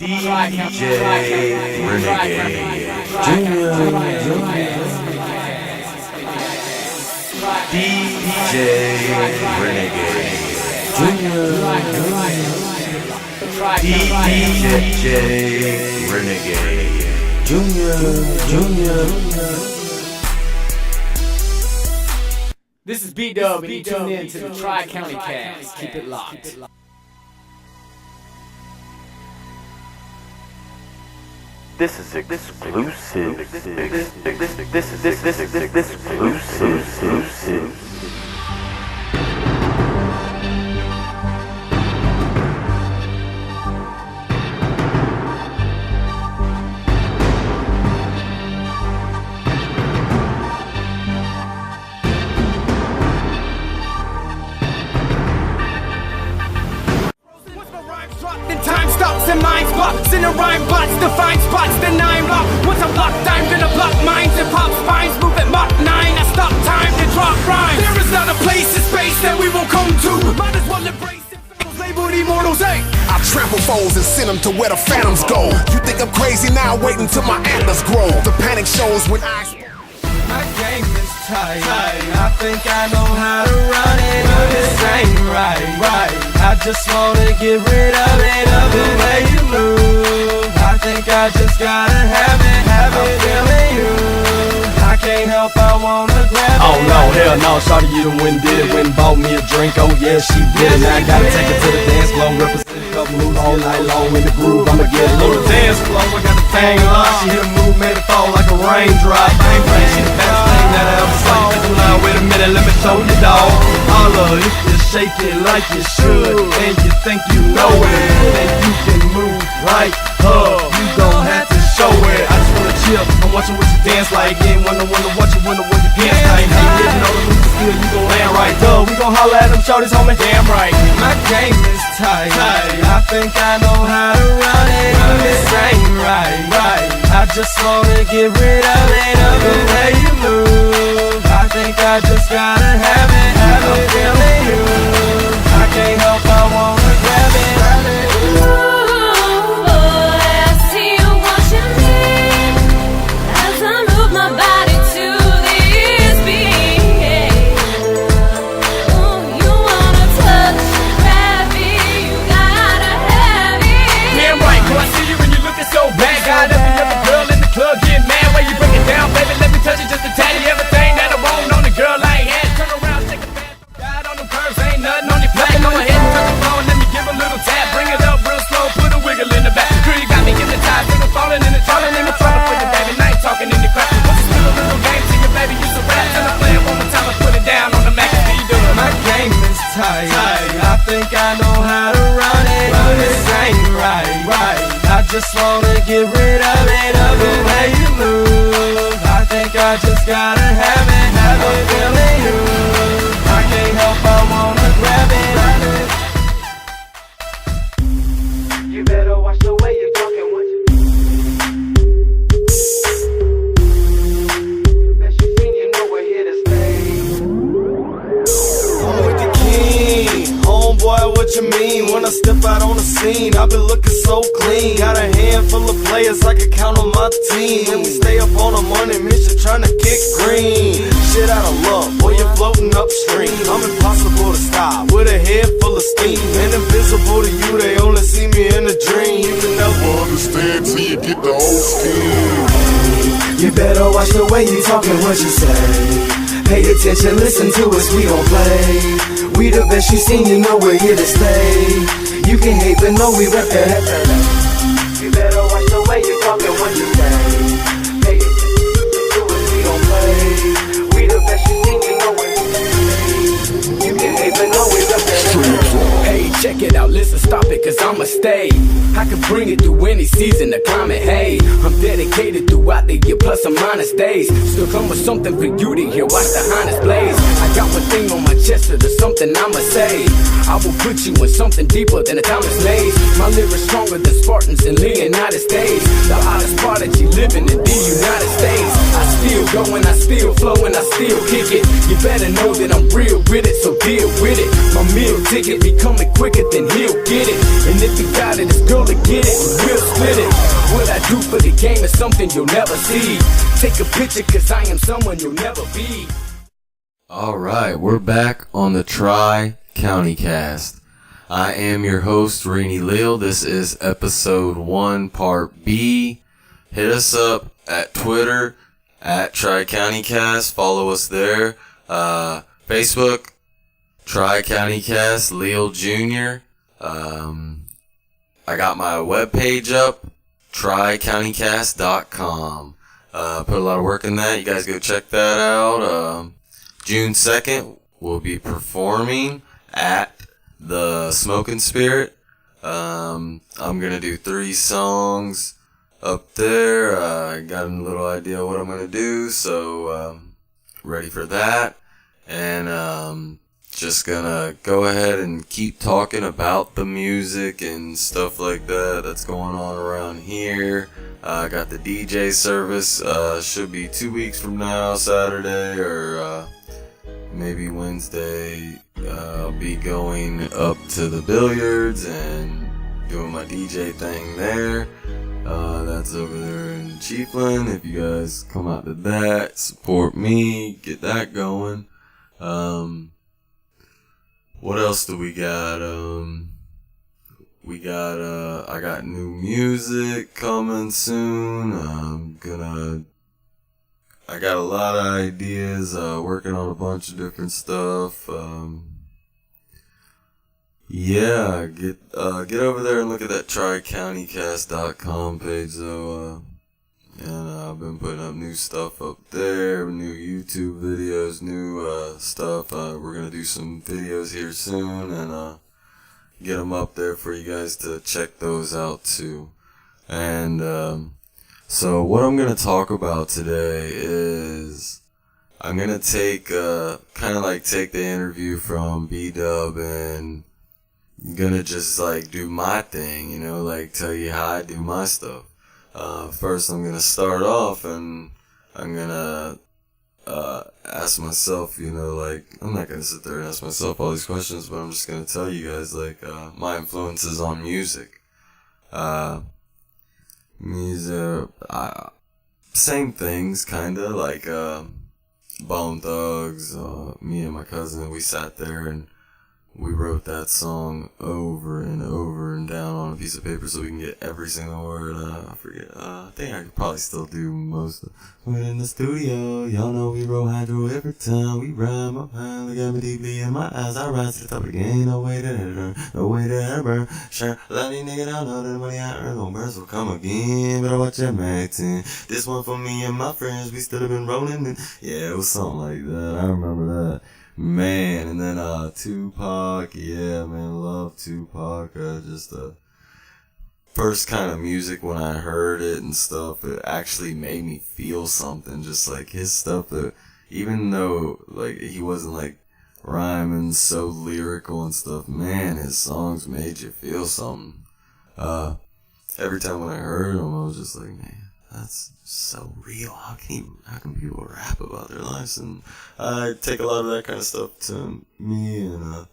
DJ Renegade Junior. DJ Renegade Junior. DJ Renegade Junior. This is B-Dub, and you tune in to the Tricountycast. Keep it locked. This is exclusive. This is exclusive. And minds blocks in a rhyme bots, define spots, then I'm locked. Once I'm locked, I'm gonna block minds and pop spines, move at Mach 9. I stop time to drop rhymes. There is not a place in space that we won't come to. Might as well embrace infernals, labeled immortals, hey. I trample foes and send them to where the phantoms go. You think I'm crazy now? Wait until my antlers grow. The panic shows when I. My game is tight. I think I know how to run it, but this ain't right. I just wanna get rid of it, the way you move. I think I just gotta have it, I'm feeling you. I can't help, I wanna grab it. Oh no, hell no, shawty, you done went and did it. Went and bought me a drink, oh yeah, she did it. Now I gotta take it to the dance floor, represent a couple moves all night long in the groove. I'ma get a little dance floor, I got the thing locked. She hit a move, made it fall like a raindrop. Bang, bang, she the best thing that I ever saw. Wait a minute, let me show you, dog. All of you just shake it like you should, and you think you know it, then you can move right up. You gon' have to show it. I just wanna chill, I'm watching what you dance like. Ain't wanna watch you when you dance like. Ain't hitting all the moves still, you gon' land right. Duh, we gon' holler at them shorties, homie. Damn right. My game is tight. I think I know how to run it, but this ain't right. I just wanna get rid of it, the way you move. I think I just gotta have it, I'm feeling you. I can't help, I wanna grab it. Ooh, boy, I see you watching me as I move my body to this beat. Ooh, you wanna touch, grab it, you gotta have it. Damn right, girl, I see you and you looking so bad. Got every other girl in the club getting mad. Where you break it down, baby, let me touch it just a tatty. Everything that I want on the girl I ain't had. Turn around, take a bath, ride on them curves, ain't nothing on your back. On my head, touch the phone, let me give a little tap. Bring it up real slow, put a wiggle in the back. Girl, you got me hypnotized, think I'm falling in the trouble for you, baby. Now you talking in the crowd. What's still a little game to you, baby? You a rap. Tell her play it one more time and put it down on the Mac. How you doing? My game is tight. I think I know how to run it, but this ain't right. I just wanna get rid of it, the way you move. I think I just gotta have it, I'm feeling you. I can't help, I wanna grab it. You better watch the way you're talking, what you bet you think you know we're here to stay. I'm with the king, homeboy, what you mean? When I step out on the scene, I've been looking so clean. Got a handful of players I can count on my team, and we stay up on a money mission trying to kick green. Shit out of love, boy, you're floating upstream. I'm impossible to stop with a head full of steam. And invisible to you, they only see me in a dream. You can never understand till you get the whole scheme. You better watch the way you talk and what you say. Pay attention, listen to us, we gon' play. We the best you seen, you know we're here to stay. You can hate, but know we rep that. You better watch the way you talk and what you say. Pay attention to us, we gon' play. We the best you seen, you know we're here to stay. You can hate, but know we rep that. Hey, check it out, listen, stop it, cause I'ma stay. I can bring it through any season, the climate, hey. I'm dedicated throughout the year, plus or minus days. Still come with something for you to hear, watch the highness blaze. I got one thing on my chest, so there's something I'ma say. I will put you in something deeper than a timeless maze. My lyrics stronger than Spartans in Leonidas days. The hottest prodigy living in the United States. I still go and I still flow and I still kick it. You better know that I'm real with it, so deal with it. My meal ticket be coming quicker than he'll get it. And if you got it, this girl to get it, we'll split it. What I do for the game is something you'll never see. Take a picture cause I am someone you'll never be. Alright, we're back on the Tricountycast. I am your host, Rene Leal. This is episode 1, part B. Hit us up at Twitter, at Tricountycast. Follow us there. Facebook, Tricountycast, Leal Jr. I got my webpage up, Tricountycast.com. Put a lot of work in that. You guys go check that out. June 2nd, we'll be performing at the Smoking Spirit. I'm gonna do 3 songs up there. I got a little idea what I'm gonna do, so ready for that. And just gonna go ahead and keep talking about the music and stuff like that that's going on around here. I got the DJ service, should be 2 weeks from now, Saturday, or maybe Wednesday. I'll be going up to the billiards and doing my DJ thing there. That's over there in Chiefland. If you guys come out to that, support me, get that going. What else do we got? I got new music coming soon. I got a lot of ideas, working on a bunch of different stuff. Yeah, get over there and look at that tricountycast.com page though, and I've been putting up new stuff up there, new YouTube videos, new stuff. We're gonna do some videos here soon and get them up there for you guys to check those out too. And so what I'm gonna talk about today is I'm gonna take kind of like take the interview from B-Dub and gonna just like do my thing, you know, like tell you how I do my stuff. First I'm gonna start off and I'm gonna ask myself, you know, like I'm not gonna sit there and ask myself all these questions, but I'm just gonna tell you guys like my influences on music. Same things kinda, like Bone Thugs. Me and my cousin, we sat there and we wrote that song over and over and down on a piece of paper so we can get every single word. I forget. I think I could probably still do most of it. We're in the studio. Y'all know we roll hydro every time we rhyme. My mind, look at me deeply in my eyes. I rise to the top of the game. No way to earn. No way to ever. Sure, let me nigga don't know that the money I earn gon' burst will come again. Better watch that Mac 10. This one for me and my friends. We still have been rolling. And yeah, it was something like that. I remember that. Man, and then Tupac, yeah, man, love Tupac. Just first kind of music when I heard it and stuff, it actually made me feel something. Just like his stuff, that even though like he wasn't like rhyming so lyrical and stuff, man, his songs made you feel something. Every time when I heard him, I was just like, man, that's so real. How can people rap about their lives? And I take a lot of that kind of stuff to me. And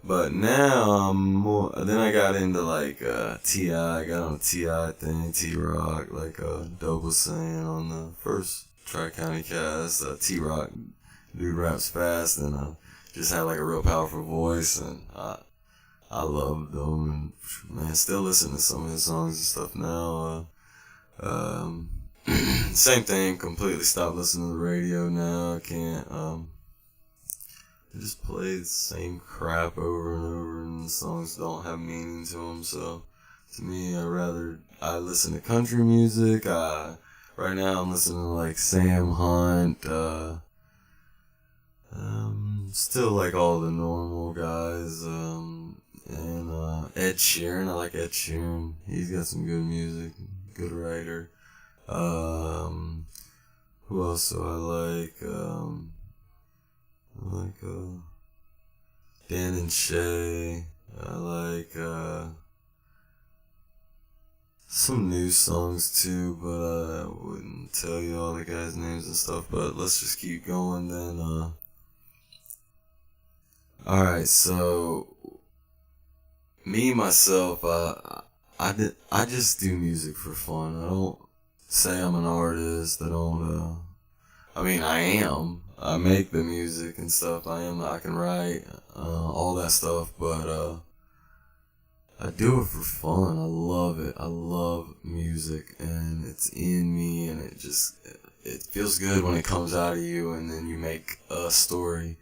but now I'm more. Then I got into like Ti. I got on a Ti thing. T-Rock, like Dope was saying on the first Tricountycast. T-Rock, dude raps fast and just had like a real powerful voice, and I loved him. And man, still listen to some of his songs and stuff now. Same thing, completely stopped listening to the radio now. I can't, I just play the same crap over and over, and the songs don't have meaning to them, so to me, I listen to country music. Right now I'm listening to like Sam Hunt, still like all the normal guys, and Ed Sheeran. I like Ed Sheeran. He's got some good music, good writer. Who else do I like? Dan and Shay. I like some new songs too, but I wouldn't tell you all the guys' names and stuff. But let's just keep going then. Alright, so me myself, I just do music for fun. I don't say I'm an artist. I don't, I mean, I am. I make the music and stuff. I can write, all that stuff, but, I do it for fun. I love it. I love music, and it's in me, and it feels good when it comes out of you, and then you make a story,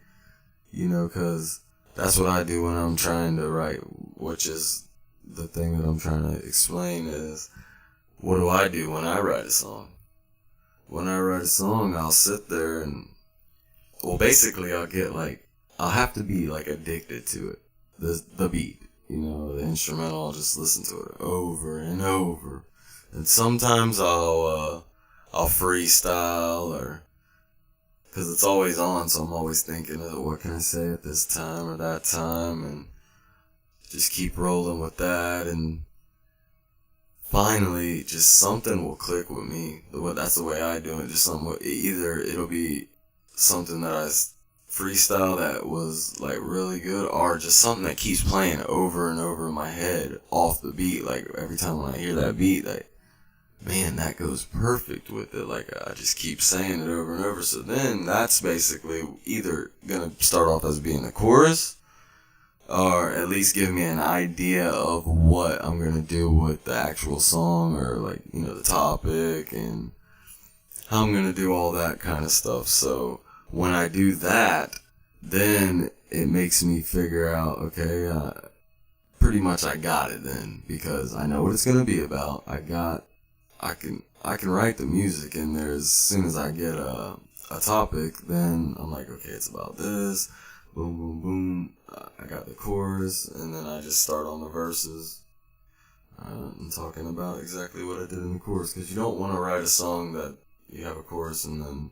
you know, 'cause that's what I do when I'm trying to write, which is the thing that I'm trying to explain is, what do I do when I write a song? When I write a song, I'll sit there and, well, basically I'll have to be like addicted to it. The beat, you know, the instrumental, I'll just listen to it over and over. And sometimes I'll freestyle, or, 'cause it's always on, so I'm always thinking of what can I say at this time or that time, and just keep rolling with that, and finally, just something will click with me. That's the way I do it. Just either it'll be something that I freestyle that was like really good, or just something that keeps playing over and over in my head off the beat. Like every time when I hear that beat, like, man, that goes perfect with it. Like I just keep saying it over and over. So then that's basically either gonna start off as being the chorus, or at least give me an idea of what I'm gonna do with the actual song, or like, you know, the topic and how I'm gonna do all that kind of stuff. So when I do that, then it makes me figure out, okay, pretty much I got it then, because I know what it's gonna be about. I can write the music in there. As soon as I get a topic, then I'm like, okay, it's about this. Boom, boom, boom. I got the chorus, and then I just start on the verses. I'm talking about exactly what I did in the chorus, because you don't want to write a song that you have a chorus and then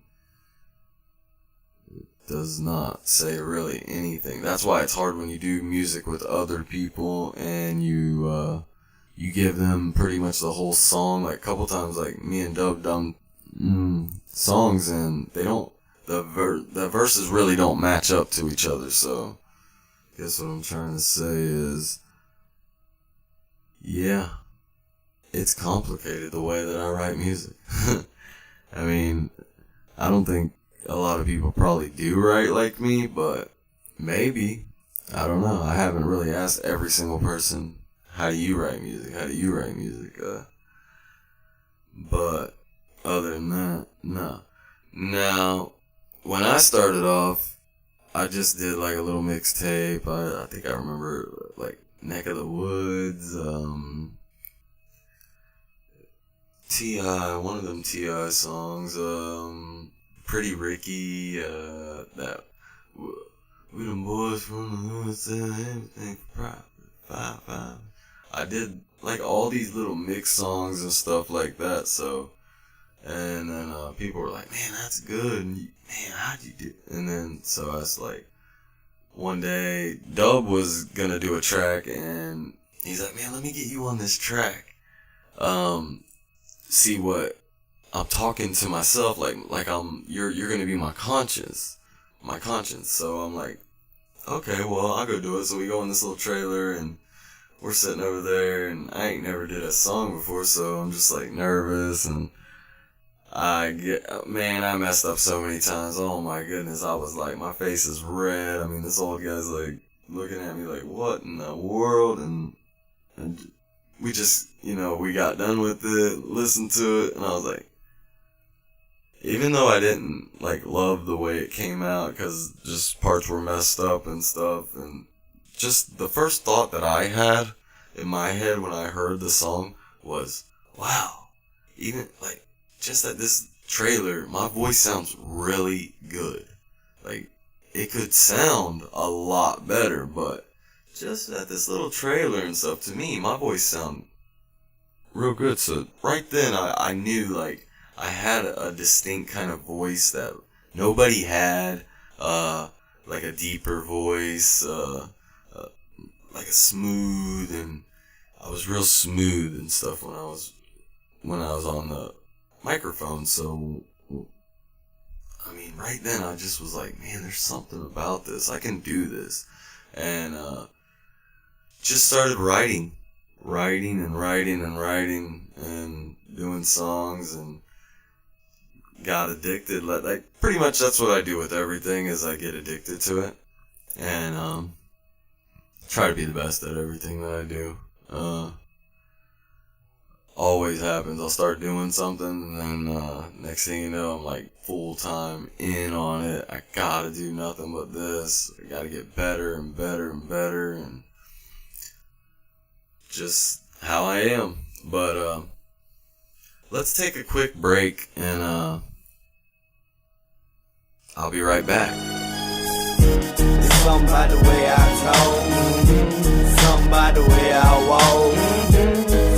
it does not say really anything. That's why it's hard when you do music with other people and you give them pretty much the whole song. Like a couple times, like me and Dub done songs, and they don't. The verses really don't match up to each other. So, I guess what I'm trying to say is, yeah, it's complicated the way that I write music. I mean, I don't think a lot of people probably do write like me, but maybe. I don't know. I haven't really asked every single person, how do you write music? How do you write music? But other than that, no. Now, when I started off, I just did like a little mixtape. I think I remember like Neck of the Woods, T.I., one of them T.I. songs, Pretty Ricky, that we them boys from the hood selling everything for profit, 5-5. I did like all these little mix songs and stuff like that, so, and then people were like, man, that's good, and man, how'd you do? And then, so I was like, one day, Dub was gonna do a track, and he's like, man, let me get you on this track. See what I'm talking to myself, like you're gonna be my conscience. So I'm like, okay, well, I'll go do it. So we go in this little trailer, and we're sitting over there, and I ain't never did a song before, so I'm just like nervous, and I messed up so many times. Oh my goodness, I was like, my face is red. I mean, this old guy's like looking at me like, what in the world? And we just, we got done with it, listened to it, and I was like, even though I didn't like love the way it came out, because just parts were messed up and stuff, and just the first thought that I had in my head when I heard the song was, wow, even like just at this trailer, my voice sounds really good. Like, it could sound a lot better, but just at this little trailer and stuff, to me, my voice sounded real good. So right then, I knew like I had a distinct kind of voice that nobody had, like a deeper voice, like a smooth, and I was real smooth and stuff when I was on the microphone. So, I mean, right then I just was like, man, there's something about this. I can do this. And, just started writing writing and writing and writing and doing songs and got addicted. Like pretty much that's what I do with everything is I get addicted to it and try to be the best at everything that I do. Always happens. I'll start doing something and then next thing you know I'm like full time in on it. I gotta do nothing but this. I gotta get better and better and better and just how I am. But let's take a quick break and I'll be right back. It's something by the way I talk, something by the way I walk,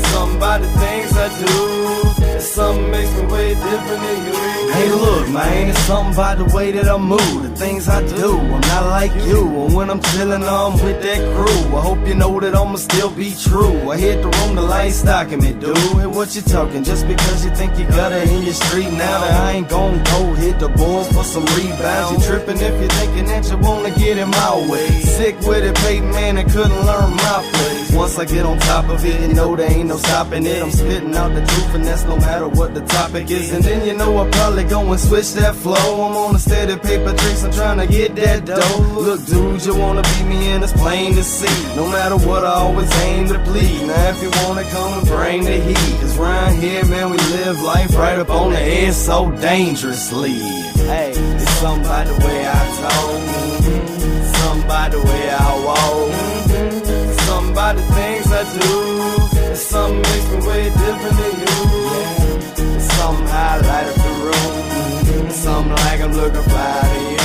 something by the things I do, something makes me way different than you. Hey look, man, it's something by the way that I move, the things I do. I'm not like you, and when I'm chillin', I'm with that crew. I hope you know that I'ma still be true. I hit the room, the light stocking me, dude. Hey, what you talking? Just because you think you got it in your street, now that I ain't gon' go hit the boards for some rebounds. You trippin' if you're thinking that you wanna get in my way. Sick with it, Peyton, man, and couldn't learn my place. Once I get on top of it, you know there ain't no stopping it. I'm spitting out the truth, and that's no matter what the topic is. And then you know I probably go and switch that flow. I'm on a steady paper tricks, I'm trying to get that dough. Look, dude, you wanna beat me in, it's plain to see. No matter what, I always aim to please. Now if you wanna come and bring the heat, cause round here, man, we live life right up on the edge so dangerously. Hey, it's something by the way I talk, something by the way I walk, something by the things I do, and something makes me way different than you. It's something how I light up the room, it's something like I'm looking fly to you.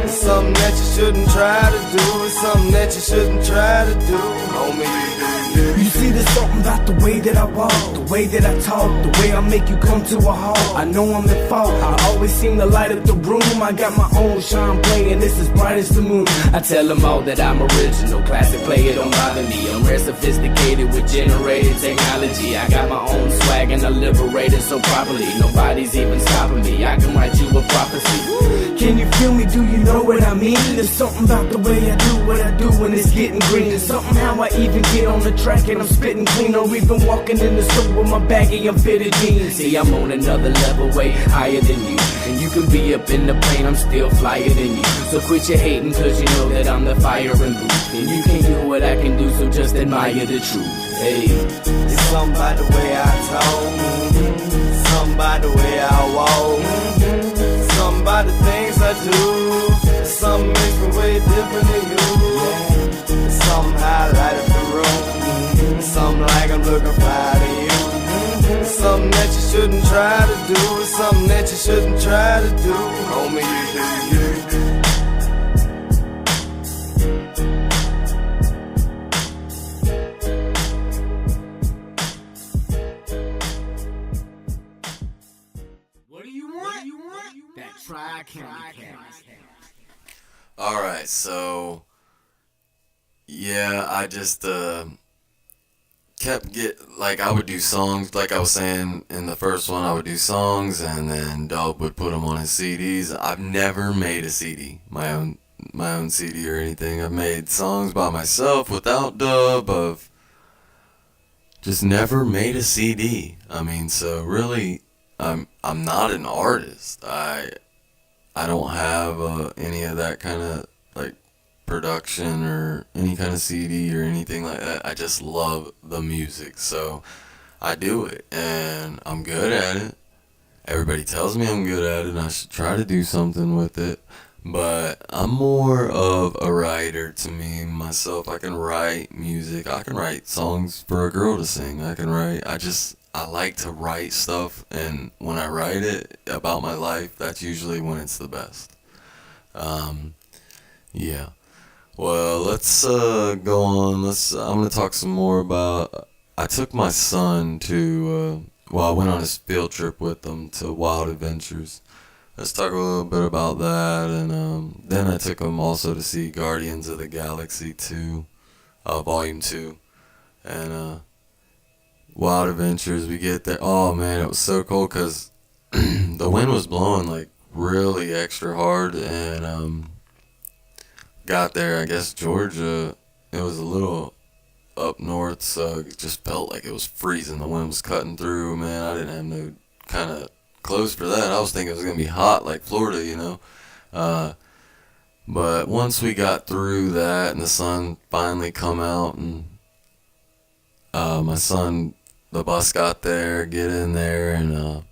It's something that you shouldn't try to do, it's something that you shouldn't try to do. Homie, you do you. You see, there's something about the way that I walk, the way that I talk, the way I make you come to a halt. I know I'm at fault, I always seem to light up the room. I got my own shine playing, it's as bright as the moon. I tell them all that I'm original, classic player, don't bother me. I'm rare sophisticated with generated technology. I got my own swag and I liberate it so properly. Nobody's even stopping me, I can write you a prophecy. Can you feel me, do you know what I mean? There's something about the way I do what I do when it's getting green. There's something how I even get on the track and I'm spitting clean, or even walking in the store with my baggy and fitted jeans. See, I'm on another level, way higher than you. And you can be up in the plane, I'm still flyer than you. So quit your hating, cause you know that I'm the fire and booth. And you can't do what I can do, so just admire the truth. Hey, it's something by the way I talk, something by the way I walk, something by the things I do, something makes me way different than you. It's something how I light up the room, it's something like I'm looking fly to you. It's something that you shouldn't try to do, it's something that you shouldn't try to do. Homie, you do you. that Tricountycast. Alright, so yeah, I just kept I would do songs, like I was saying in the first one, I would do songs and then Dub would put them on his CDs. I've never made a CD, my own CD or anything. I've made songs by myself without Dub. I've just never made a CD. I mean, so really, I'm not an artist. I don't have any of that kind of like production or any kind of CD or anything like that. I just love the music, so I do it and I'm good at it. Everybody tells me I'm good at it and I should try to do something with it, but I'm more of a writer to me, myself. I can write music, I can write songs for a girl to sing, I like to write stuff, and when I write it about my life, that's usually when it's the best. Yeah. Well, let's go on. I'm going to talk some more about, I took my son to, I went on his field trip with him to Wild Adventures. Let's talk a little bit about that, and then I took him also to see Guardians of the Galaxy 2, Volume 2, and Wild Adventures, we get there. Oh man, it was so cold because the wind was blowing like really extra hard, and got there, I guess Georgia, it was a little up north, so it just felt like it was freezing. The wind was cutting through, man. I didn't have no kind of clothes for that. I was thinking it was going to be hot like Florida, you know. But once we got through that and the sun finally come out and my son, the bus got there, get in there, and it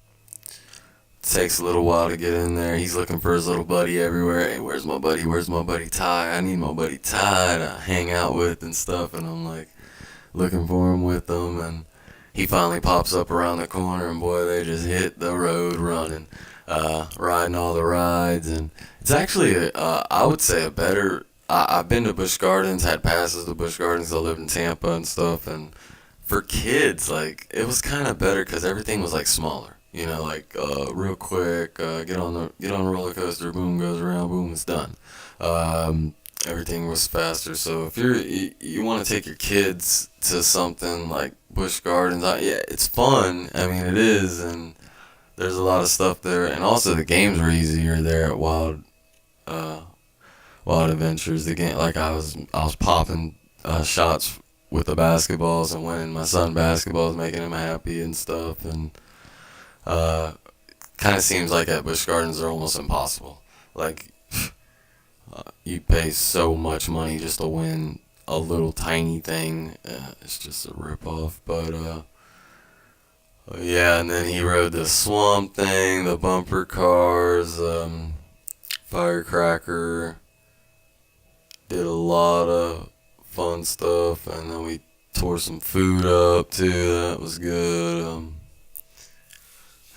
takes a little while to get in there. He's looking for his little buddy everywhere. Hey, where's my buddy? Where's my buddy Ty? I need my buddy Ty to hang out with and stuff. And I'm like looking for him with them, and he finally pops up around the corner, and boy, they just hit the road running, riding all the rides. And it's actually, I would say, a better. I've been to Busch Gardens, had passes to Busch Gardens. I lived in Tampa and stuff, and for kids, like, it was kind of better because everything was like smaller. You know, like real quick, get on a roller coaster, boom, goes around, boom, it's done. Everything was faster. So if you want to take your kids to something like Busch Gardens, yeah, it's fun. I mean, it is, and there's a lot of stuff there, and also the games were easier there at Wild Adventures. The game, like I was popping shots with the basketballs and winning my son basketballs, making him happy and stuff, and kind of seems like at Busch Gardens they're almost impossible. Like you pay so much money just to win a little tiny thing. It's just a ripoff. But yeah, and then he rode the swamp thing, the bumper cars, firecracker. Did a lot of fun stuff, and then we tore some food up too. That was good.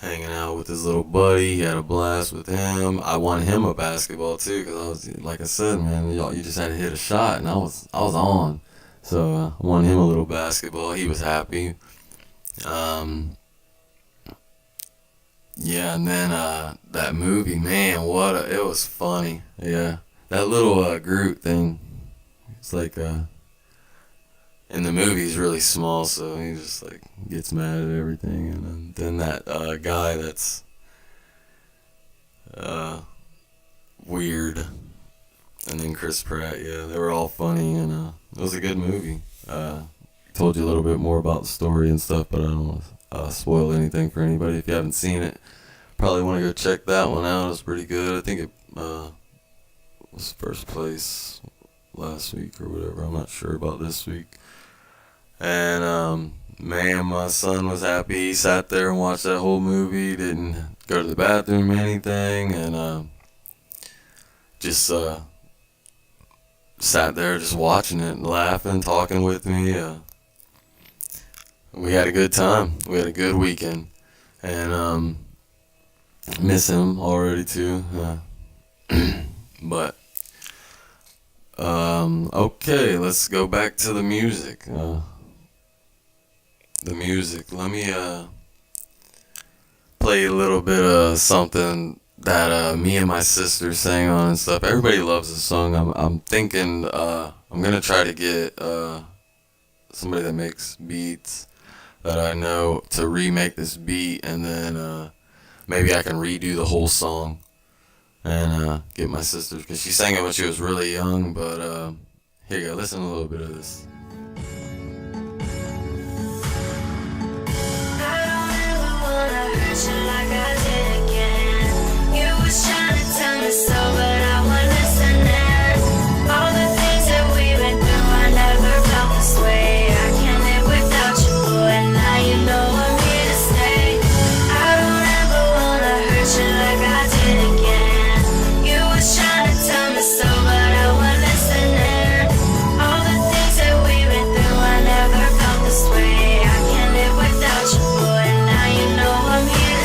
Hanging out with his little buddy, he had a blast with him. I won him a basketball too, because I was, like I said, man, you just had to hit a shot, and I was on. So I won him a little basketball. He was happy. Yeah, and then that movie, man, it was funny. Yeah, that little Groot thing. It's like in the movie he's really small, so he just like gets mad at everything, and then that guy that's weird, and then Chris Pratt. Yeah, they were all funny, and it was a good movie. Told you a little bit more about the story and stuff, but I don't want to spoil anything for anybody. If you haven't seen it, probably want to go check that one out. It's pretty good. I think it was first place last week or whatever. I'm not sure about this week. And man, my son was happy. He sat there and watched that whole movie. Didn't go to the bathroom or anything, and just sat there just watching it and laughing, talking with me. We had a good time. We had a good weekend, and miss him already too. But okay, let's go back to the music. Let me play a little bit of something that me and my sister sang on and stuff. Everybody loves this song. I'm thinking I'm gonna try to get somebody that makes beats that I know to remake this beat, and then maybe I can redo the whole song and get my sister, because she sang it when she was really young. But here you go, listen to a little bit of this. Like I did again. You was trying to tell me so, but I wasn't listening. All the things that we've been through, I never felt this way. I can't live without you, boy. Now you know I'm here to stay. I don't ever wanna hurt you like I did again. You was trying to tell me so, but I wasn't listening. All the things that we've been through, I never felt this way. I can't live without you, boy. Now you know I'm here.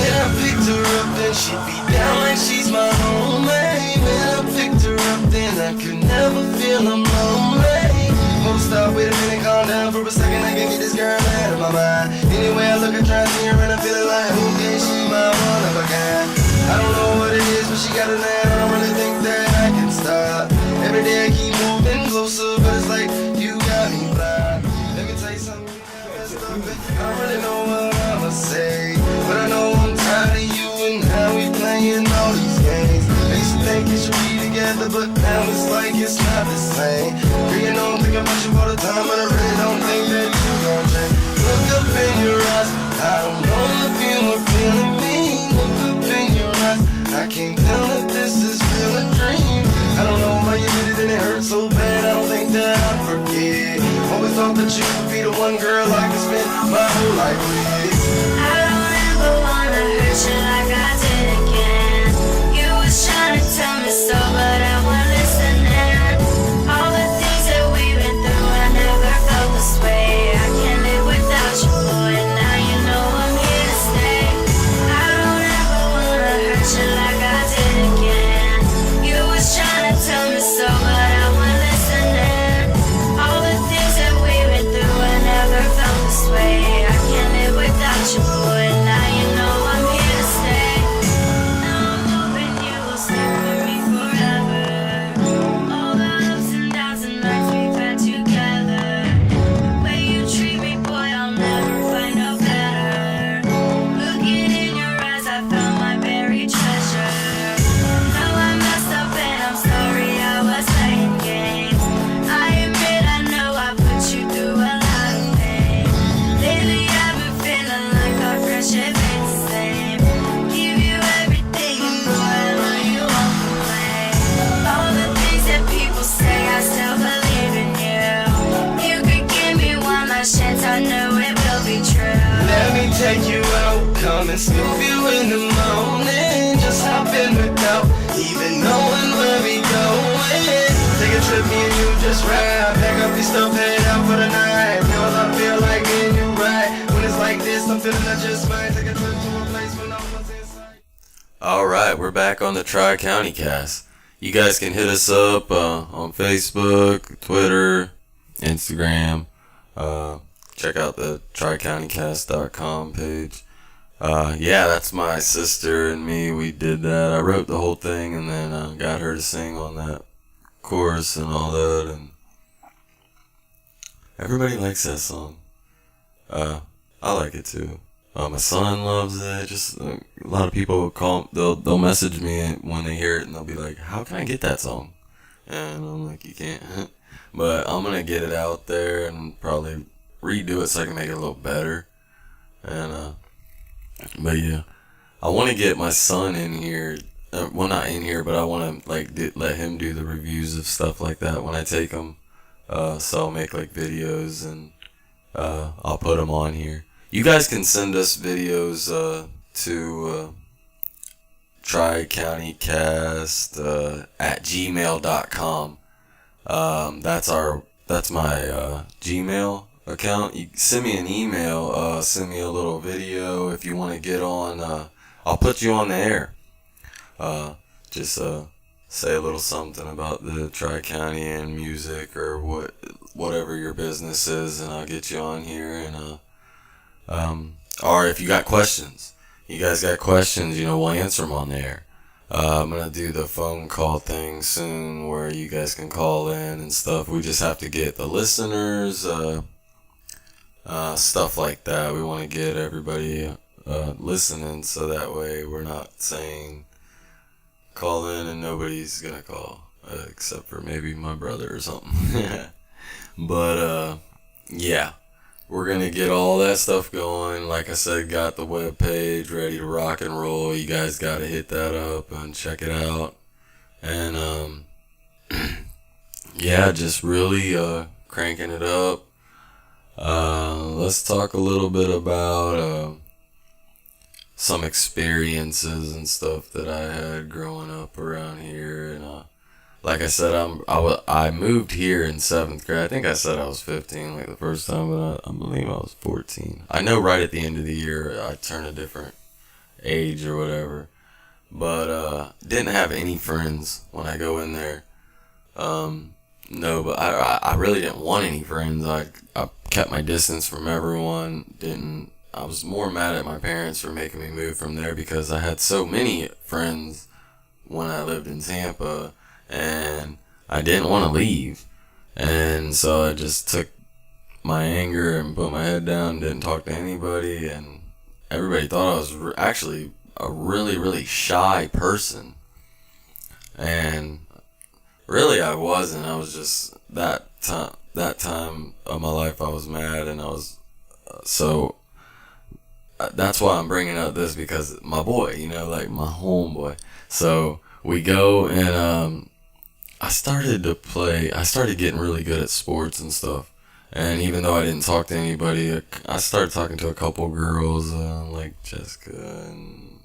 I picked her up, then she'd be down like she's my homie. When I picked her up, then I could never feel I'm lonely. Hold stop, wait a minute, calm down for a second. I can get this girl out of my mind. Anyway, I look at try to see her and I feel like, okay, she my one of a kind. I don't know what it is, but she got it now. I don't really think that I can stop. Every day I keep moving closer, but it's like you got me blind. Let me tell you something, I don't really know what I'ma say, but I know I'm tired of you and how we playing all these games. I used to think it should be together, but now it's like it's not the same. Girl, you know think about you all the time, and I really don't think that you gon' change. Look up in your eyes, I don't know if you are feeling me. Look up in your eyes, I can't tell if this is real or dream. I don't know why you did it and it hurt so bad, I don't think that I'd forget. Always thought that you would be the one girl I could spend my whole life with. I don't ever wanna hurt you like I did again. You was trying to tell me so, but I wasn't listening. All the things that we've been through, I never felt this way. I can't live without you, boy, and now you know I'm here to stay. I don't ever wanna hurt you like I did again. You was trying to tell me so, but I wasn't listening. All the things that we've been through, I never felt this way. I can't live without you, boy, and now you know I'm here to stay. Now I'm hoping you will stick with me forever. All the ups and downs and nights we've had together. The way you treat me, boy, I'll never find no better. Looking in your eyes, I found my buried treasure. Know I messed up and I'm sorry I was playing games. I admit I know I put you through a lot of pain. Lately I've been feeling like our friendship ain't the same. Give you everything and boy, I know you won't complain. All the things that people say, I still believe in you. You could give me one last chance, I know it will be true. Let me take you out, come and scoop you in the morning. Just hop in without even knowing where we going. Take a trip, me and you just ride. Pack up your stuff, head out for the night. Girl, I feel like me and you right. When it's like this, I'm feeling I just might take a trip to a place when no one's inside. Alright, we're back on the Tricountycast. You guys can hit us up on Facebook, Twitter, Instagram. Check out the tricountycast.com page. Yeah, that's my sister and me. We did that. I wrote the whole thing and then got her to sing on that chorus and all that. And everybody likes that song. I like it too. My son loves it. Just a lot of people will call. They'll message me when they hear it and they'll be like, "How can I get that song?" And I'm like, "You can't." But I'm gonna get it out there and probably redo it so I can make it a little better. And but yeah, I want to get my son in here. Well, not in here, but I want to like let him do the reviews of stuff like that when I take him. So I'll make like videos and I'll put them on here. You guys can send us videos to Tricountycast at gmail.com. That's my Gmail account. You send me an email, send me a little video if you want to get on. I'll put you on the air. Just say a little something about the Tri-County and music or whatever your business is, and I'll get you on here. And or if you got questions, you guys got questions, we'll answer them on the air. I'm gonna do the phone call thing soon where you guys can call in and stuff. We just have to get the listeners, stuff like that. We want to get everybody listening so that way we're not saying call in and nobody's gonna call except for maybe my brother or something. But yeah, we're gonna get all that stuff going. Like I said, got the webpage ready to rock and roll. You guys gotta hit that up and check it out. And yeah, just really cranking it up. Let's talk a little bit about some experiences and stuff that I had growing up around here. And like I said, I moved here in 7th grade. I think I said I was 15 like the first time, but I believe I was 14. I know right at the end of the year I turned a different age or whatever. But didn't have any friends when I go in there. No, but I really didn't want any friends. I kept my distance from everyone. I was more mad at my parents for making me move from there because I had so many friends when I lived in Tampa, and I didn't want to leave. And so I just took my anger and put my head down, didn't talk to anybody, and everybody thought I was actually a really, really shy person. And really I wasn't. I was just that that time of my life I was mad, and I was so that's why I'm bringing up this, because my boy, like my homeboy. So we go, and I started getting really good at sports and stuff. And even though I didn't talk to anybody, I started talking to a couple girls, like Jessica and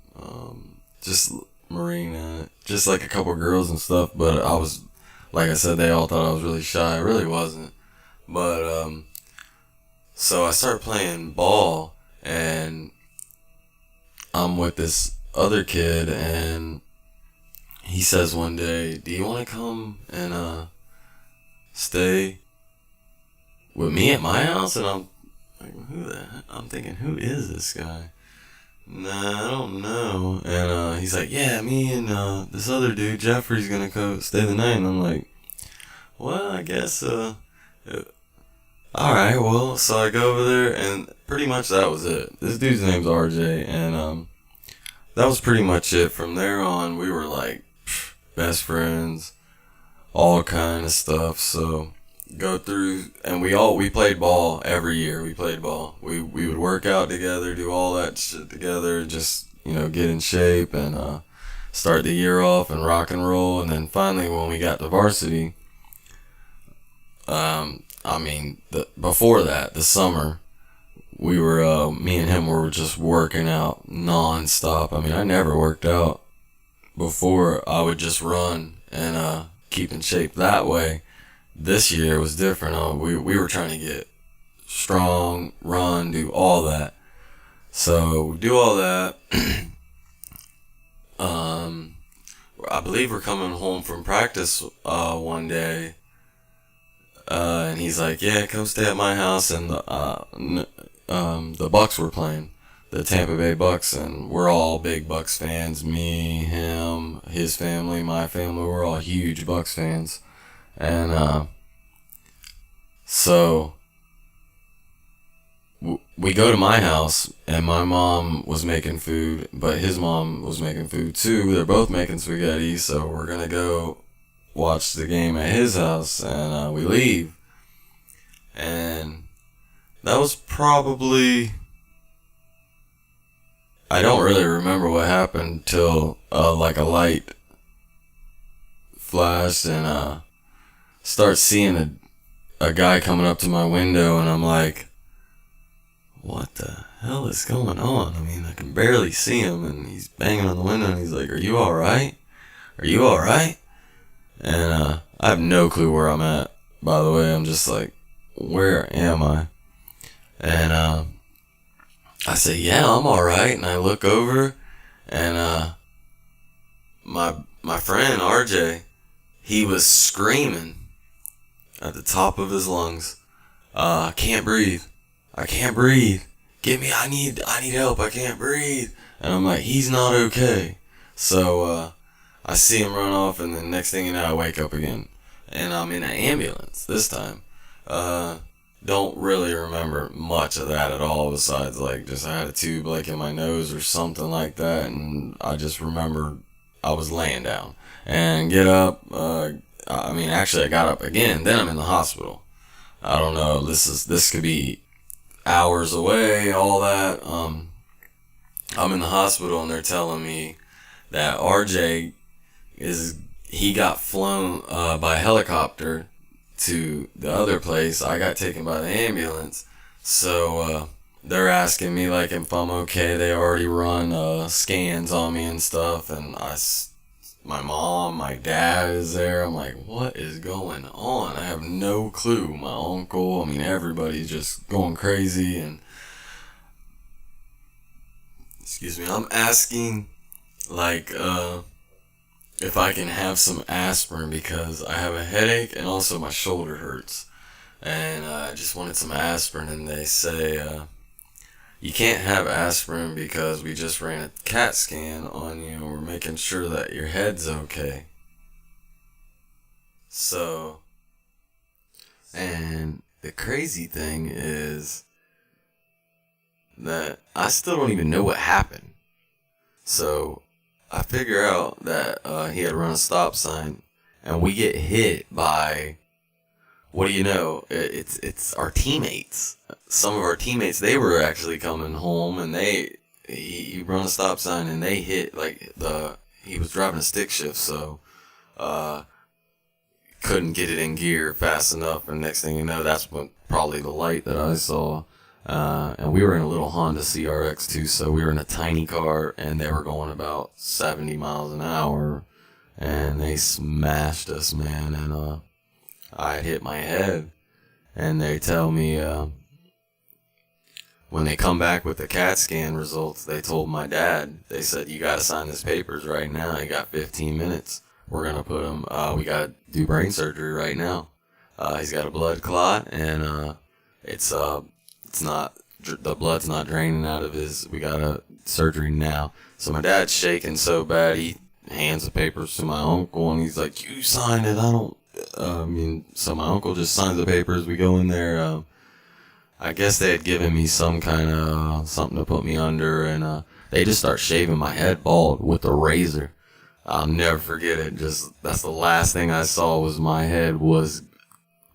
just Marina, just like a couple girls and stuff. But I was, like I said, they all thought I was really shy. I really wasn't. But so I started playing ball, and I'm with this other kid, and he says one day, "Do you want to come and stay with me at my house?" And I'm like, I'm thinking, who is this guy? Nah, I don't know. And he's like, "Yeah, me and this other dude, Jeffrey's gonna go stay the night." And I'm like, "Well, I guess alright, well." So I go over there, and pretty much that was it. This dude's name's RJ, and that was pretty much it. From there on, we were like best friends, all kind of stuff. So go through, and we played ball every year. We played ball. We would work out together, do all that shit together, just get in shape and start the year off and rock and roll. And then finally, when we got to varsity, before that, the summer, we were me and him were just working out non-stop. I never worked out before. I would just run and keep in shape that way. This year was different. We were trying to get strong, run, do all that. So we do all that. I believe we're coming home from practice one day, and he's like, "Yeah, come stay at my house." And the Bucks were playing, the Tampa Bay Bucks, and we're all big Bucks fans. Me, him, his family, my family. We're all huge Bucks fans. And so we go to my house, and my mom was making food, but his mom was making food too. They're both making spaghetti, so we're gonna go watch the game at his house, and we leave. And that was probably, I don't really remember what happened till like a light flashed, and start seeing a guy coming up to my window, and I'm like, what the hell is going on? I can barely see him, and he's banging on the window, and he's like, "Are you alright? Are you alright?" And I have no clue where I'm at, by the way. I'm just like, where am I? And I say, "Yeah, I'm alright." And I look over, and my friend RJ, he was screaming at the top of his lungs, "I can't breathe. I can't breathe. Get me, I need help. I can't breathe." And I'm like, he's not okay. So I see him run off, and the next thing you know, I wake up again, and I'm in an ambulance this time. Don't really remember much of that at all, besides like just I had a tube like in my nose or something like that, and I just remember I was laying down and get up. Actually I got up again. Then I'm in the hospital. I don't know. This could be hours away. All that. I'm in the hospital, and they're telling me that RJ he got flown by helicopter to the other place. I got taken by the ambulance. So they're asking me like if I'm okay. They already run scans on me and stuff, and my mom, my dad is there. I'm like, what is going on? I have no clue. My uncle, everybody's just going crazy, and excuse me, I'm asking like if I can have some aspirin, because I have a headache and also my shoulder hurts, and I just wanted some aspirin. And they say you can't have aspirin because we just ran a CAT scan on you, and we're making sure that your head's okay. So, and the crazy thing is that I still don't even know what happened. So I figure out that he had run a stop sign, and we get hit by what do you know? It's our teammates. Some of our teammates, they were actually coming home, and he run a stop sign, and they hit he was driving a stick shift, so couldn't get it in gear fast enough, and next thing you know, that's when probably the light that I saw. And we were in a little Honda CRX too, so we were in a tiny car, and they were going about 70 miles an hour, and they smashed us, man, and I had hit my head, and they tell me when they come back with the CAT scan results, they told my dad, they said, you gotta sign this papers right now, you got 15 minutes, we're gonna put him, we gotta do brain surgery right now. He's got a blood clot, and it's not, the blood's not draining out of we got a surgery now. So my dad's shaking so bad, he hands the papers to my uncle, and he's like, you signed it, so my uncle just signs the papers, we go in there, I guess they had given me some kind of, something to put me under, and they just start shaving my head bald with a razor. I'll never forget it, that's the last thing I saw was my head was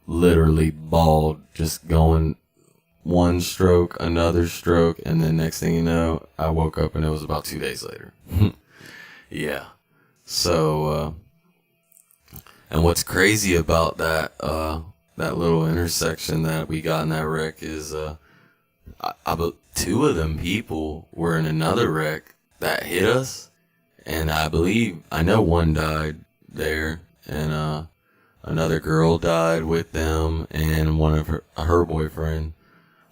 literally bald, just going one stroke, another stroke, and then next thing you know, I woke up and it was about 2 days later. Yeah. So, and what's crazy about that little intersection that we got in that wreck is, two of them people were in another wreck that hit us, and I know one died there, and, another girl died with them, and one of her boyfriend.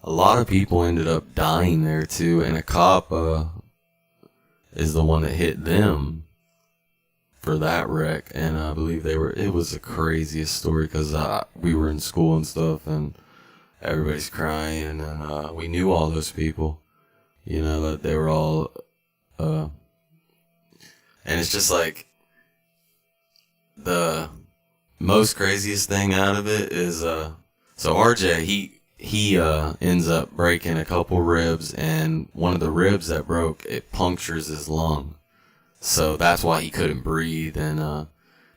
A lot of people ended up dying there too, and a cop is the one that hit them for that wreck, and I believe it was the craziest story, because we were in school and stuff, and everybody's crying, and we knew all those people, that they were all, and it's just like, the most craziest thing out of it is, so RJ, he ends up breaking a couple ribs, and one of the ribs that broke, it punctures his lung. So that's why he couldn't breathe, and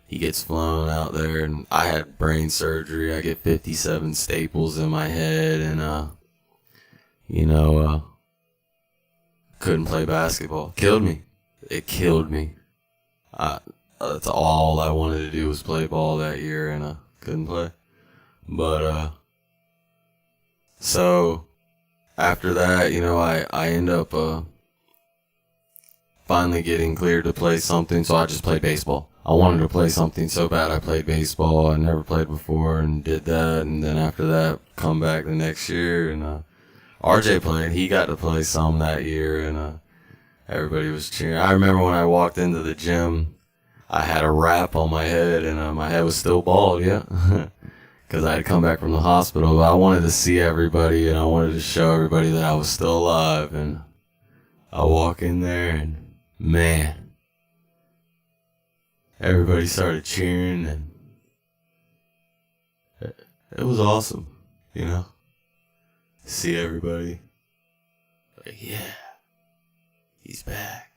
he gets flown out there, and I had brain surgery. I get 57 staples in my head, and couldn't play basketball. Killed me. It killed me. That's all I wanted to do was play ball that year, and I couldn't play. But so after that, I end up finally getting cleared to play something, so I just played baseball. I wanted to play something so bad. I played baseball. I never played before, and did that, and then after that, come back the next year, and RJ played. He got to play some that year, and everybody was cheering. I remember when I walked into the gym, I had a wrap on my head, and my head was still bald, yeah. Because I had come back from the hospital, but I wanted to see everybody, and I wanted to show everybody that I was still alive, and I walk in there, and man, everybody started cheering, and it was awesome, see everybody, like, yeah, he's back,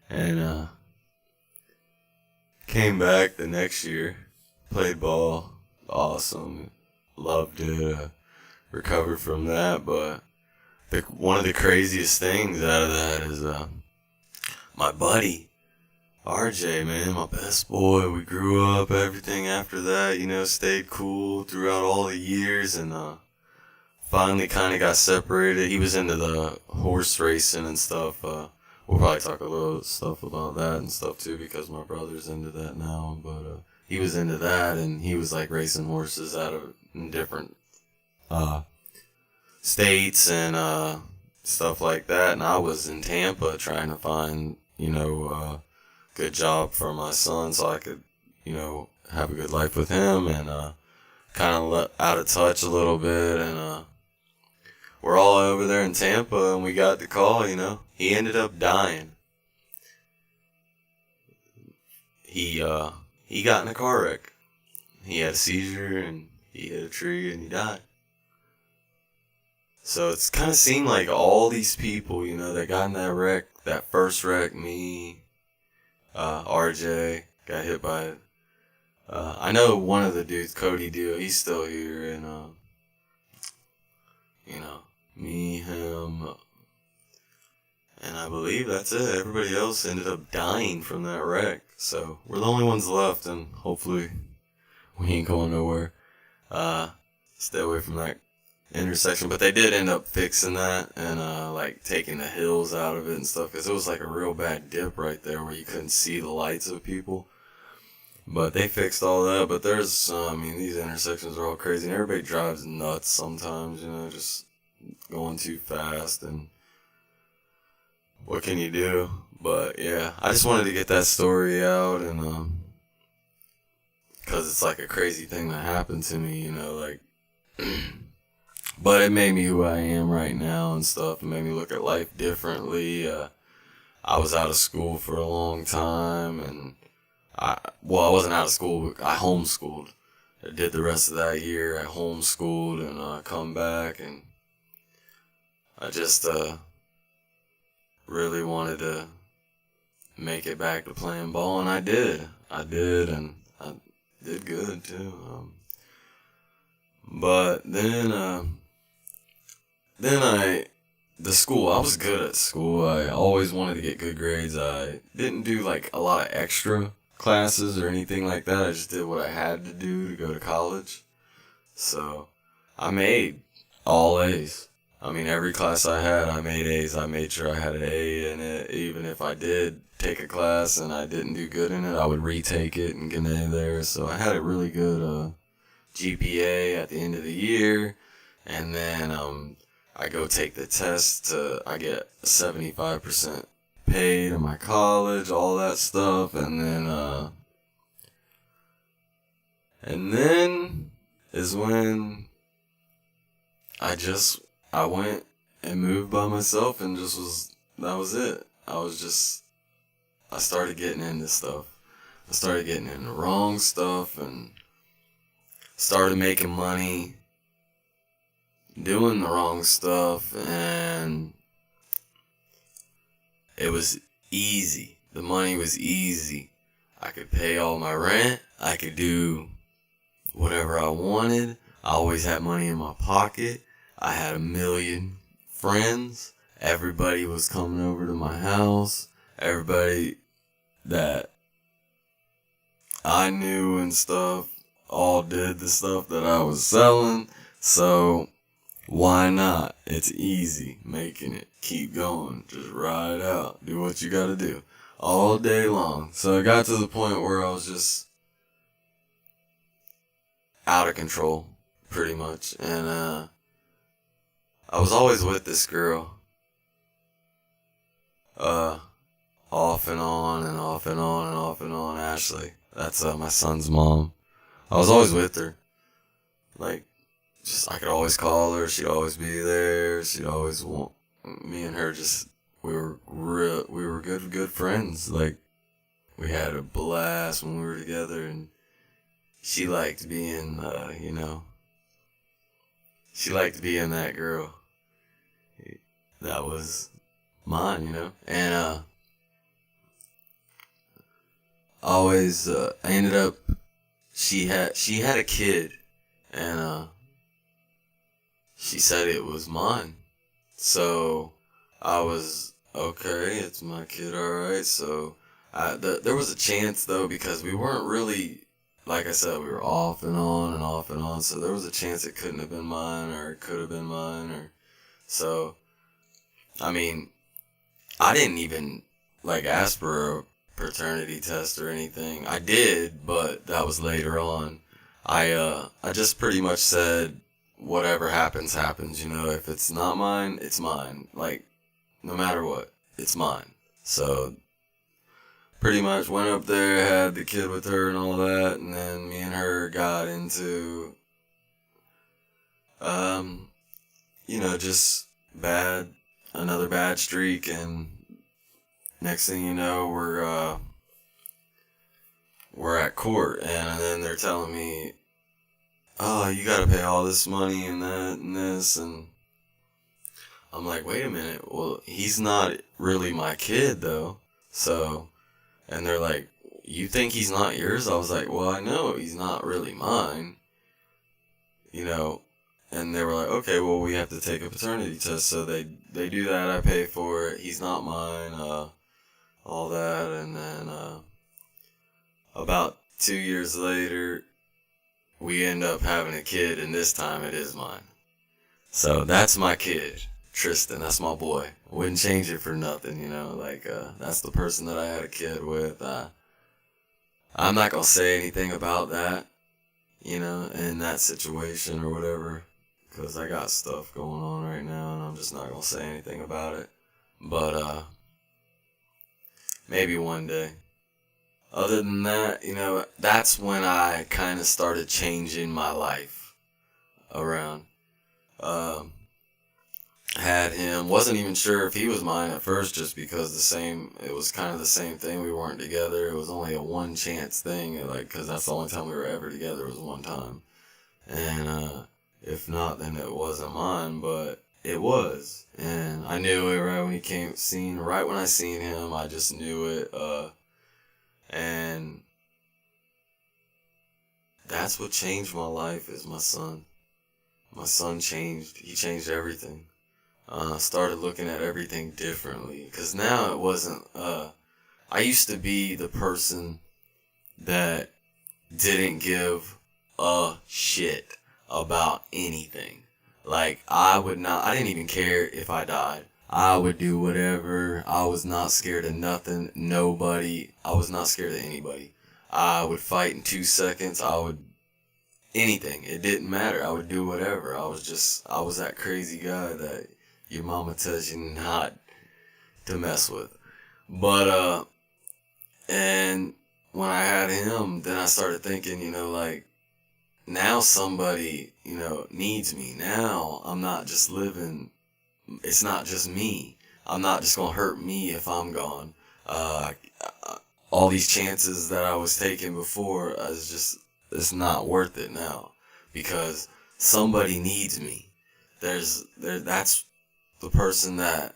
and came back the next year, played ball, awesome, loved it, recovered from that, but one of the craziest things out of that is my buddy RJ, man, my best boy. We grew up, everything after that, stayed cool throughout all the years, and finally kind of got separated. He was into the horse racing and stuff. We'll probably talk a little stuff about that and stuff too, because my brother's into that now, but he was into that, and he was like racing horses in different states and stuff like that, and I was in Tampa trying to find good job for my son so I could have a good life with him, and kind of out of touch a little bit, and we're all over there in Tampa, and we got the call. He ended up dying. He got in a car wreck. He had a seizure, and he hit a tree, and he died. So it's kind of seemed like all these people, that got in that wreck, that first wreck, me, RJ, got hit by I know one of the dudes, Cody Deal, he's still here, and, you know, me, him, and I believe that's it. Everybody else ended up dying from that wreck, so we're the only ones left, and hopefully we ain't going nowhere. Stay away from that intersection, but they did end up fixing that and like taking the hills out of it and stuff, because it was like a real bad dip right there where you couldn't see the lights of people. But they fixed all that. But there's I mean, these intersections are all crazy and everybody drives nuts sometimes, you know, just going too fast, and what can you do? But yeah, I just wanted to get that story out, and because it's like a crazy thing that happened to me, you know, like but it made me who I am right now and stuff. It made me look at life differently. I was out of school for a long time, and I wasn't out of school, but I homeschooled. I did the rest of that year. I homeschooled, and come back, and I just really wanted to make it back to playing ball, and I did, and I did good too. But then the school, I was good at school. I always wanted to get good grades. I didn't do like a lot of extra classes or anything like that. I just did what I had to do to go to college. So I made all A's. I mean, every class I had, I made A's. I made sure I had an A in it. Even if I did take a class and I didn't do good in it, I would retake it and get an A there. So I had a really good GPA at the end of the year. And then I go take the test. I get 75% paid in my college, all that stuff. And then is when I went and moved by myself, and that was it. I started getting into stuff. I started getting into wrong stuff and started making money doing the wrong stuff, and it was easy. The money was easy. I could pay all my rent. I could do whatever I wanted. I always had money in my pocket. I had 1 million friends. Everybody was coming over to my house. Everybody that I knew and stuff all did the stuff that I was selling. So why not? It's easy making it. Keep going. Just ride out. Do what you gotta do all day long. So it got to the point where I was just out of control, pretty much. And I was always with this girl. Off and on and off and on and off and on. Ashley. That's my son's mom. I was always with her. Like, just I could always call her. She'd always be there. She'd always want me and her. Just we were good friends. Like, we had a blast when we were together, and she liked being she liked being that girl that was mine, and always I ended up she had a kid, and she said it was mine. So I was, okay, it's my kid, alright. So there was a chance, though, because we weren't really, like I said, we were off and on and off and on. So there was a chance it couldn't have been mine, or it could have been mine. So, I mean, I didn't even, like, ask for a paternity test or anything. I did, but that was later on. I just pretty much said, whatever happens, happens, if it's not mine, it's mine. Like, no matter what, it's mine. So, pretty much went up there, had the kid with her and all that, and then me and her got into, just another bad streak, and next thing you know, we're at court, and then they're telling me, oh, you gotta pay all this money and that and this, and I'm like, wait a minute, well, he's not really my kid, though, so, and they're like, you think he's not yours? I was like, well, I know he's not really mine, you know. And they were like, okay, well, we have to take a paternity test. So they do that. I pay for it. He's not mine, all that. And then about 2 years later, we end up having a kid, and this time it is mine. So that's my kid, Tristan. That's my boy. Wouldn't change it for nothing, you know. Like, that's the person that I had a kid with. I'm not going to say anything about that, you know, in that situation or whatever, because I got stuff going on right now, and I'm just not going to say anything about it. But maybe one day. Other than that, you know, that's when I kind of started changing my life around. Had him, wasn't even sure if he was mine at first, just because it was kind of the same thing. We weren't together. It was only a one chance thing, like, because that's the only time we were ever together, was one time. And if not, then it wasn't mine, but it was. And I knew it right when right when I seen him. I just knew it. And that's what changed my life, is my son. My son changed. He changed everything. Started looking at everything differently. Because now it wasn't, I used to be the person that didn't give a shit about anything. Like, I didn't even care if I died. I would do whatever. I was not scared of nothing, nobody. I was not scared of anybody. I would fight in 2 seconds. Anything. It didn't matter. I would do whatever. I was that crazy guy that your mama tells you not to mess with. But, and when I had him, then I started thinking, you know, like, now somebody, you know, needs me. Now I'm not just living, it's not just me. I'm not just going to hurt me if I'm gone. All these chances that I was taking before, it's not worth it now, because somebody needs me. That's the person that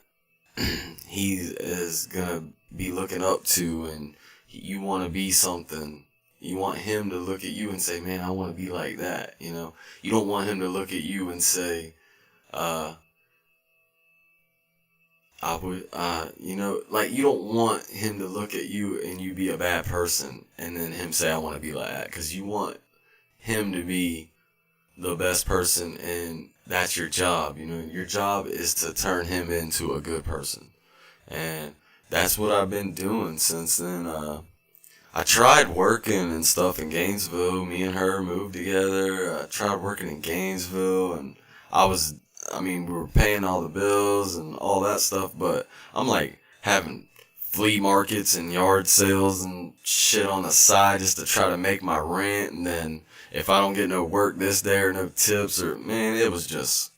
he is gonna be looking up to, and you want to be something. You want him to look at you and say, man, I want to be like that, you know. You don't want him to look at you and say, you know, like, you don't want him to look at you and you be a bad person and then him say, I want to be like that, because you want him to be the best person, and that's your job. You know, your job is to turn him into a good person, and that's what I've been doing since then. I tried working and stuff in Gainesville. Me and her moved together. I tried working in Gainesville, and we were paying all the bills and all that stuff, but I'm like having flea markets and yard sales and shit on the side just to try to make my rent, and then if I don't get no work this day or no tips, or, man, it was just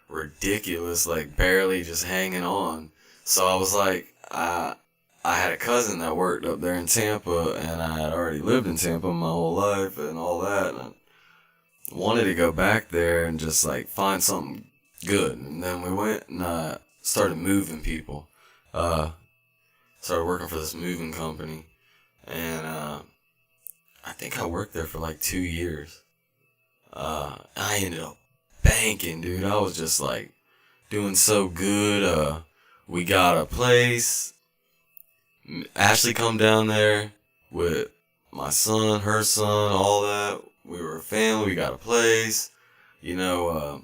ridiculous, like barely just hanging on. So I was like, I had a cousin that worked up there in Tampa, and I had already lived in Tampa my whole life and all that, and I wanted to go back there and just like find something good. And then we went and started moving people. Started working for this moving company, and I think I worked there for like 2 years. I ended up banking, dude. I was just like doing so good. We got a place. Ashley come down there with my son, her son, all that. We were a family. We got a place, you know,